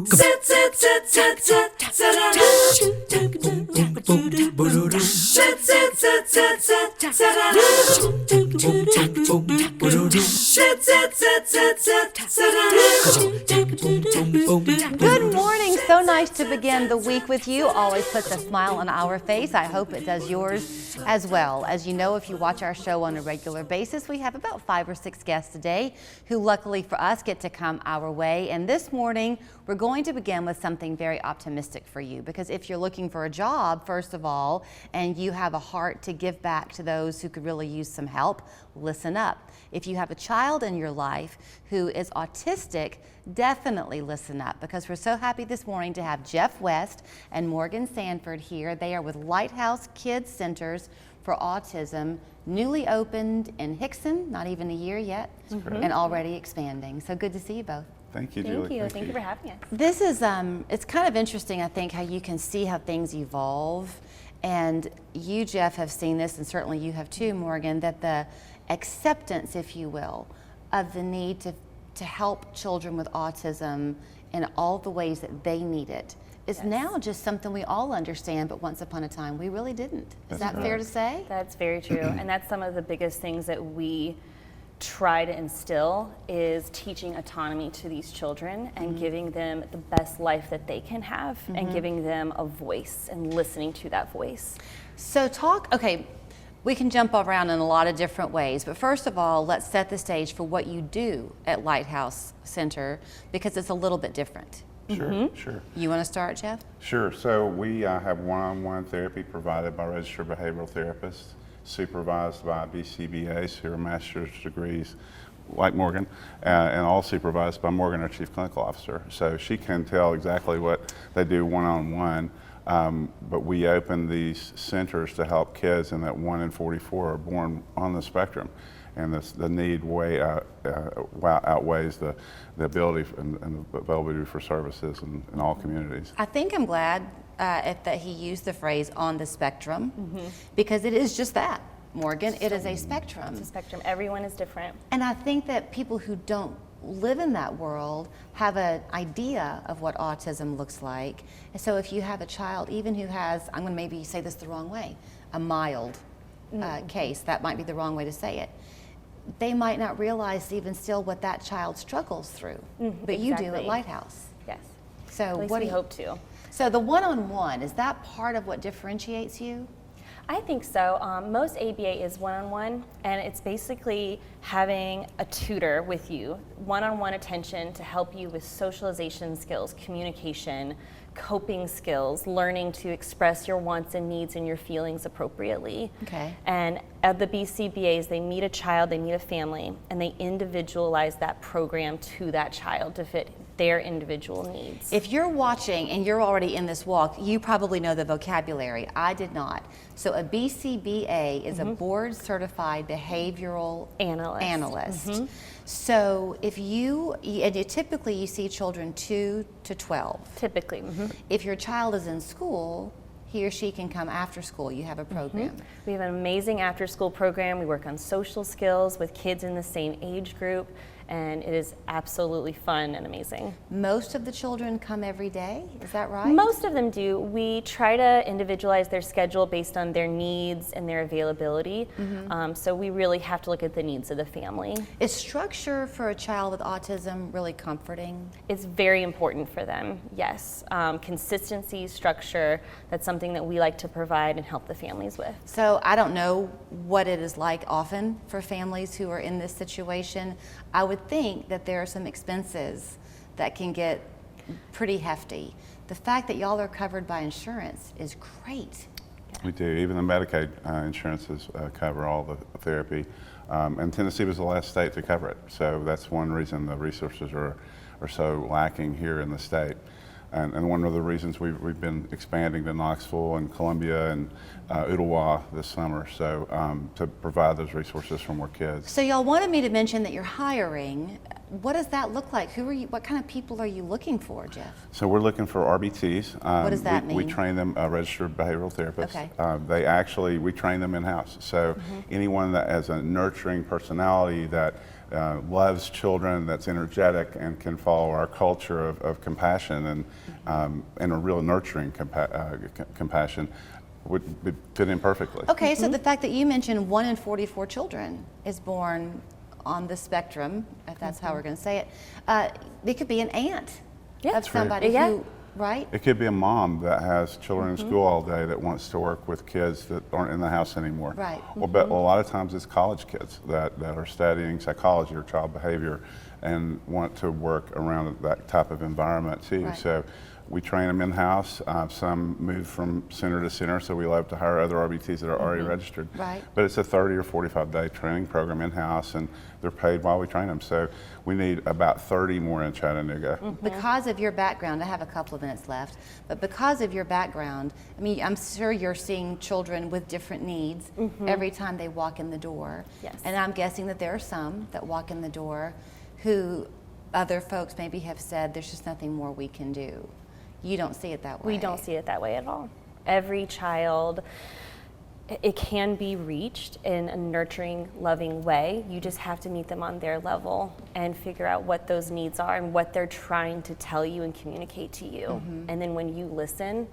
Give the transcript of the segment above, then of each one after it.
Good morning. So nice to begin the week with you. Always puts a smile on our face. I hope it does yours as well. As you know, if you watch our show on a regular basis, we have about 5 or 6 guests today who luckily for us get to come our way. And this morning, we're going to begin with something very optimistic for you, because if you're looking for a job, first of all, and you have a heart to give back to those who could really use some help, listen up. If you have a child in your life who is autistic, definitely listen up, because we're so happy this morning to have Jeff West and Morgan Sanford here. They are with Lighthouse Kids Centers for Autism, newly opened in Hickson, not even a year yet, and already expanding. So good to see you both. Thank you, Julie. Thank you for having us. This is, it's kind of interesting, I think, how you can see how things evolve. And you, Jeff, have seen this, and certainly you have too, Morgan, that the acceptance, if you will, of the need to help children with autism in all the ways that they need it is now just something we all understand, but once upon a time we really didn't. Is that fair to say? That's very true. And that's some of the biggest things that we try to instill is teaching autonomy to these children and giving them the best life that they can have and giving them a voice and listening to that voice. So okay, we can jump around in a lot of different ways, but first of all, let's set the stage for what you do at Lighthouse Center, because it's a little bit different. Sure. You want to start, Jeff? Sure. So we have one-on-one therapy provided by registered behavioral therapists, supervised by BCBAs who are master's degrees, like Morgan, and all supervised by Morgan, our chief clinical officer. So she can tell exactly what they do one-on-one. But we open these centers to help kids, and that 1 in 44 are born on the spectrum, and the need way outweighs the ability and the availability for services in all communities. I think I'm glad that he used the phrase "on the spectrum," because it is just that, Morgan. It is a spectrum. It's a spectrum. Everyone is different. And I think that people who don't live in that world have an idea of what autism looks like. And so if you have a child, even who has, I'm going to maybe say this the wrong way, a mild case, that might be the wrong way to say it, they might not realize even still what that child struggles through. But you do at Lighthouse. Yes. So At least what we do you hope to. So the one-on-one, is that part of what differentiates you? I think so. Most ABA is one-on-one, and it's basically having a tutor with you, one-on-one attention to help you with socialization skills, communication, coping skills, learning to express your wants and needs and your feelings appropriately. Okay. And at the BCBAs, they meet a child, they meet a family, and they individualize that program to that child to fit their individual needs. If you're watching and you're already in this walk, you probably know the vocabulary. I did not. So a BCBA is a board certified behavioral analyst. So if typically you see children 2 to 12. Typically. If your child is in school, he or she can come after school. You have a program. We have an amazing after school program. We work on social skills with kids in the same age group, and it is absolutely fun and amazing. Most of the children come every day, is that right? Most of them do. We try to individualize their schedule based on their needs and their availability. So we really have to look at the needs of the family. Is structure for a child with autism really comforting? It's very important for them, yes. Consistency, structure, that's something that we like to provide and help the families with. So I don't know what it is like often for families who are in this situation. I would think that there are some expenses that can get pretty hefty. The fact that y'all are covered by insurance is great. We do. Even the Medicaid insurances cover all the therapy. And Tennessee was the last state to cover it. So that's one reason the resources are so lacking here in the state. And one of the reasons we've been expanding to Knoxville and Columbia and Ottawa this summer, so to provide those resources for more kids. So y'all wanted me to mention that you're hiring. What does that look like? Who are you? What kind of people are you looking for, Jeff? So we're looking for RBTs. What does that mean? We train them registered behavioral therapists. Okay. We train them in-house. So anyone that has a nurturing personality that loves children, that's energetic, and can follow our culture of compassion and a real nurturing compassion would fit in perfectly. Okay, so the fact that you mentioned 1 in 44 children is born on the spectrum, if that's how we're going to say it, it could be an aunt of somebody who, right? It could be a mom that has children in school all day that wants to work with kids that aren't in the house anymore. Right. But a lot of times it's college kids that are studying psychology or child behavior and want to work around that type of environment too. Right. So we train them in-house. Some move from center to center, so we love to hire other RBTs that are already registered. Right. But it's a 30 or 45-day training program in-house, and they're paid while we train them. So we need about 30 more in Chattanooga. Because of your background, I have a couple of minutes left, but because of your background, I mean, I'm sure you're seeing children with different needs every time they walk in the door. Yes. And I'm guessing that there are some that walk in the door who other folks maybe have said, there's just nothing more we can do. You don't see it that way. We don't see it that way at all. Every child, it can be reached in a nurturing, loving way. You just have to meet them on their level and figure out what those needs are and what they're trying to tell you and communicate to you. And then when you listen,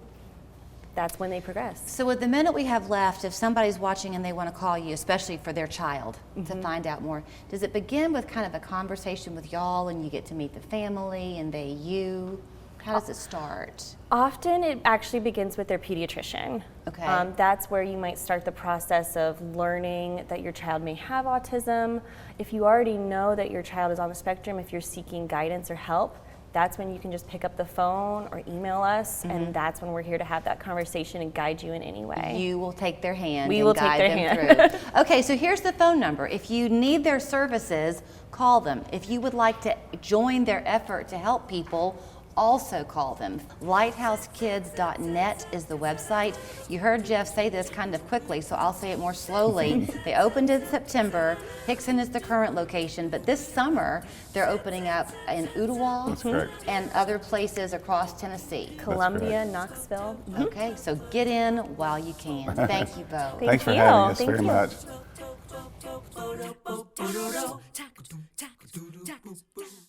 that's when they progress. So with the minute we have left, if somebody's watching and they want to call you, especially for their child, to find out more, does it begin with kind of a conversation with y'all and you get to meet the family and they you? How does it start? Often it actually begins with their pediatrician. Okay. That's where you might start the process of learning that your child may have autism. If you already know that your child is on the spectrum, if you're seeking guidance or help, that's when you can just pick up the phone or email us, and that's when we're here to have that conversation and guide you in any way. You will take their hand We and will take guide their them hand. through. Okay, so here's the phone number. If you need their services, call them. If you would like to join their effort to help people, also call them. Lighthousekids.net is the website. You heard Jeff say this kind of quickly, so I'll say it more slowly. They opened in September. Hickson is the current location, but this summer they're opening up in Ottawa That's correct. and other places across Tennessee. Columbia, Knoxville. Okay, so get in while you can. Thank you both. Thanks for you. having us Thank very you. much.